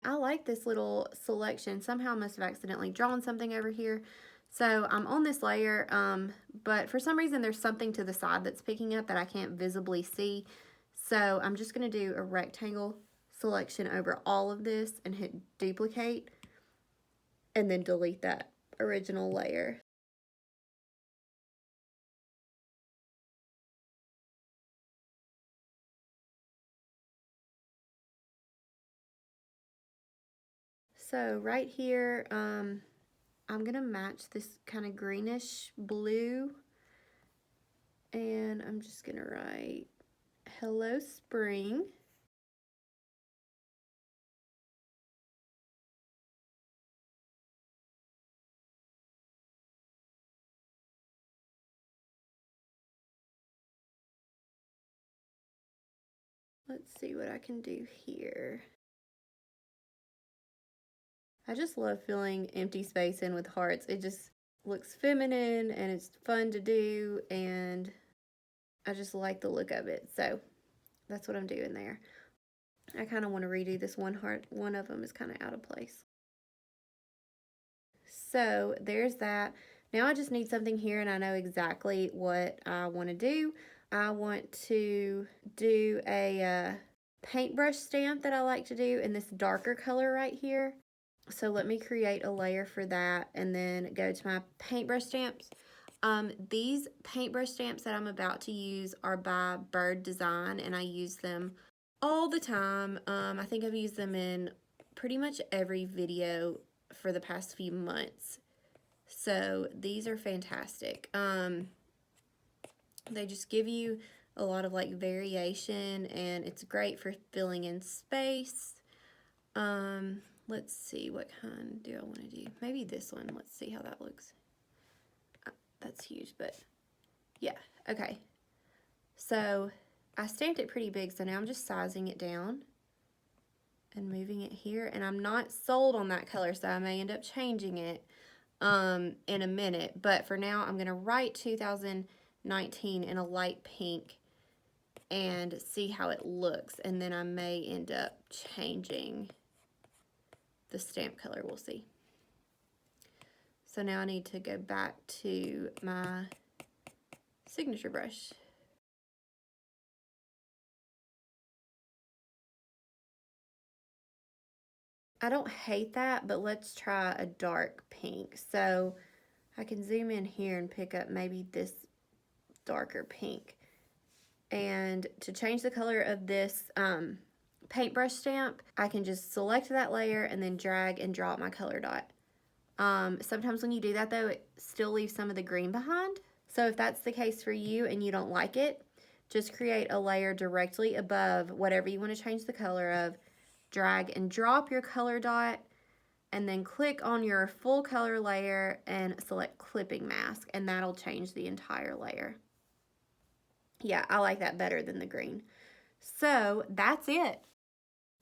A: I like this little selection. Somehow I must have accidentally drawn something over here. So I'm on this layer, but for some reason there's something to the side that's picking up that I can't visibly see. So I'm just going to do a rectangle selection over all of this and hit duplicate and then delete that original layer. So right here, I'm going to match this kind of greenish blue, and I'm just going to write Hello Spring. Let's see what I can do here. I just love filling empty space in with hearts. It just looks feminine and it's fun to do, and I just like the look of it. So that's what I'm doing there. I kind of want to redo this one heart. One of them is kind of out of place. So there's that. Now I just need something here, and I know exactly what I want to do. I want to do a paintbrush stamp that I like to do in this darker color right here. So let me create a layer for that and then go to my paintbrush stamps. These paintbrush stamps that I'm about to use are by Bird Design, and I use them all the time. I think I've used them in pretty much every video for the past few months. So these are fantastic. They just give you a lot of like variation, and it's great for filling in space. Let's see, what kind do I want to do? Maybe this one. Let's see how that looks. That's huge, but yeah, okay. So I stamped it pretty big, so now I'm just sizing it down and moving it here. And I'm not sold on that color, so I may end up changing it in a minute. But for now, I'm going to write 2019 in a light pink and see how it looks. And then I may end up changing the stamp color. We'll see. So now I need to go back to my signature brush. I don't hate that, but let's try a dark pink. So I can zoom in here and pick up maybe this darker pink. And to change the color of this paintbrush stamp, I can just select that layer and then drag and drop my color dot. Sometimes when you do that though, it still leaves some of the green behind. So if that's the case for you and you don't like it, just create a layer directly above whatever you want to change the color of, drag and drop your color dot, and then click on your full color layer and select clipping mask, and that'll change the entire layer. Yeah, I like that better than the green. So that's it.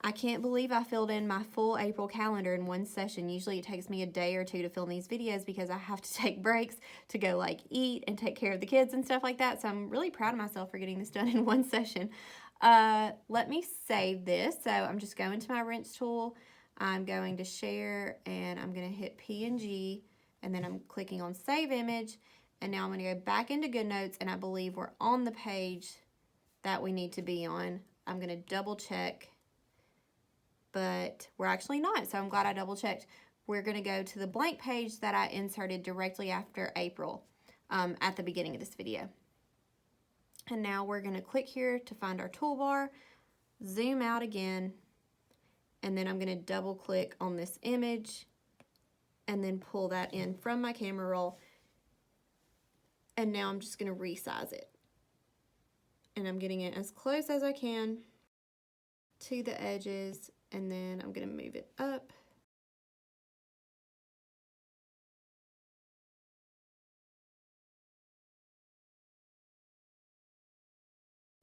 A: I can't believe I filled in my full April calendar in one session. Usually it takes me a day or two to film these videos because I have to take breaks to go like eat and take care of the kids and stuff like that. So I'm really proud of myself for getting this done in one session. Let me save this. So I'm just going to my wrench tool. I'm going to share, and I'm going to hit PNG, and then I'm clicking on save image. And now I'm going to go back into GoodNotes, and I believe we're on the page that we need to be on. I'm going to double check, but we're actually not, so I'm glad I double checked. We're going to go to the blank page that I inserted directly after April at the beginning of this video. And now we're going to click here to find our toolbar, zoom out again, and then I'm going to double click on this image and then pull that in from my camera roll. And now I'm just going to resize it. And I'm getting it as close as I can to the edges, and then I'm going to move it up.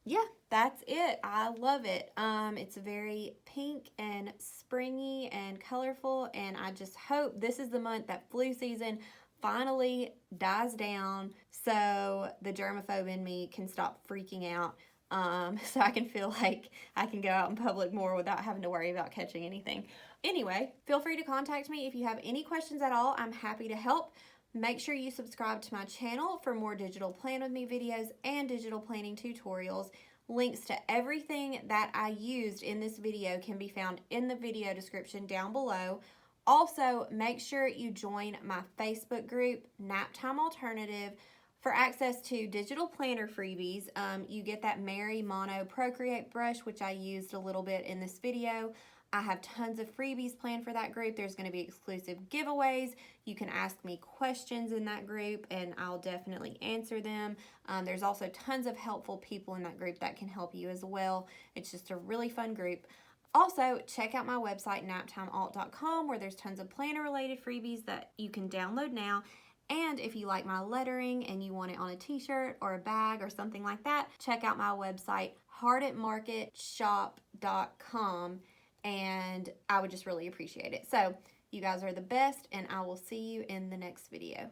A: Yeah, that's it. I love it. It's very pink and springy and colorful, and I just hope this is the month that flu season finally dies down so the germaphobe in me can stop freaking out, so I can feel like I can go out in public more without having to worry about catching anything. Anyway, feel free to contact me if you have any questions at all. I'm happy to help. Make sure you subscribe to my channel for more digital plan with me videos and digital planning tutorials. Links to everything that I used in this video can be found in the video description down below. Also, make sure you join my Facebook group, Naptime Alternative, for access to digital planner freebies. You get that Mary Mono Procreate brush, which I used a little bit in this video. I have tons of freebies planned for that group. There's going to be exclusive giveaways. You can ask me questions in that group and I'll definitely answer them. There's also tons of helpful people in that group that can help you as well. It's just a really fun group. Also, check out my website, naptimealt.com, where there's tons of planner related freebies that you can download now. And if you like my lettering and you want it on a t-shirt or a bag or something like that, check out my website, heartedmarketshop.com, and I would just really appreciate it. So you guys are the best, and I will see you in the next video.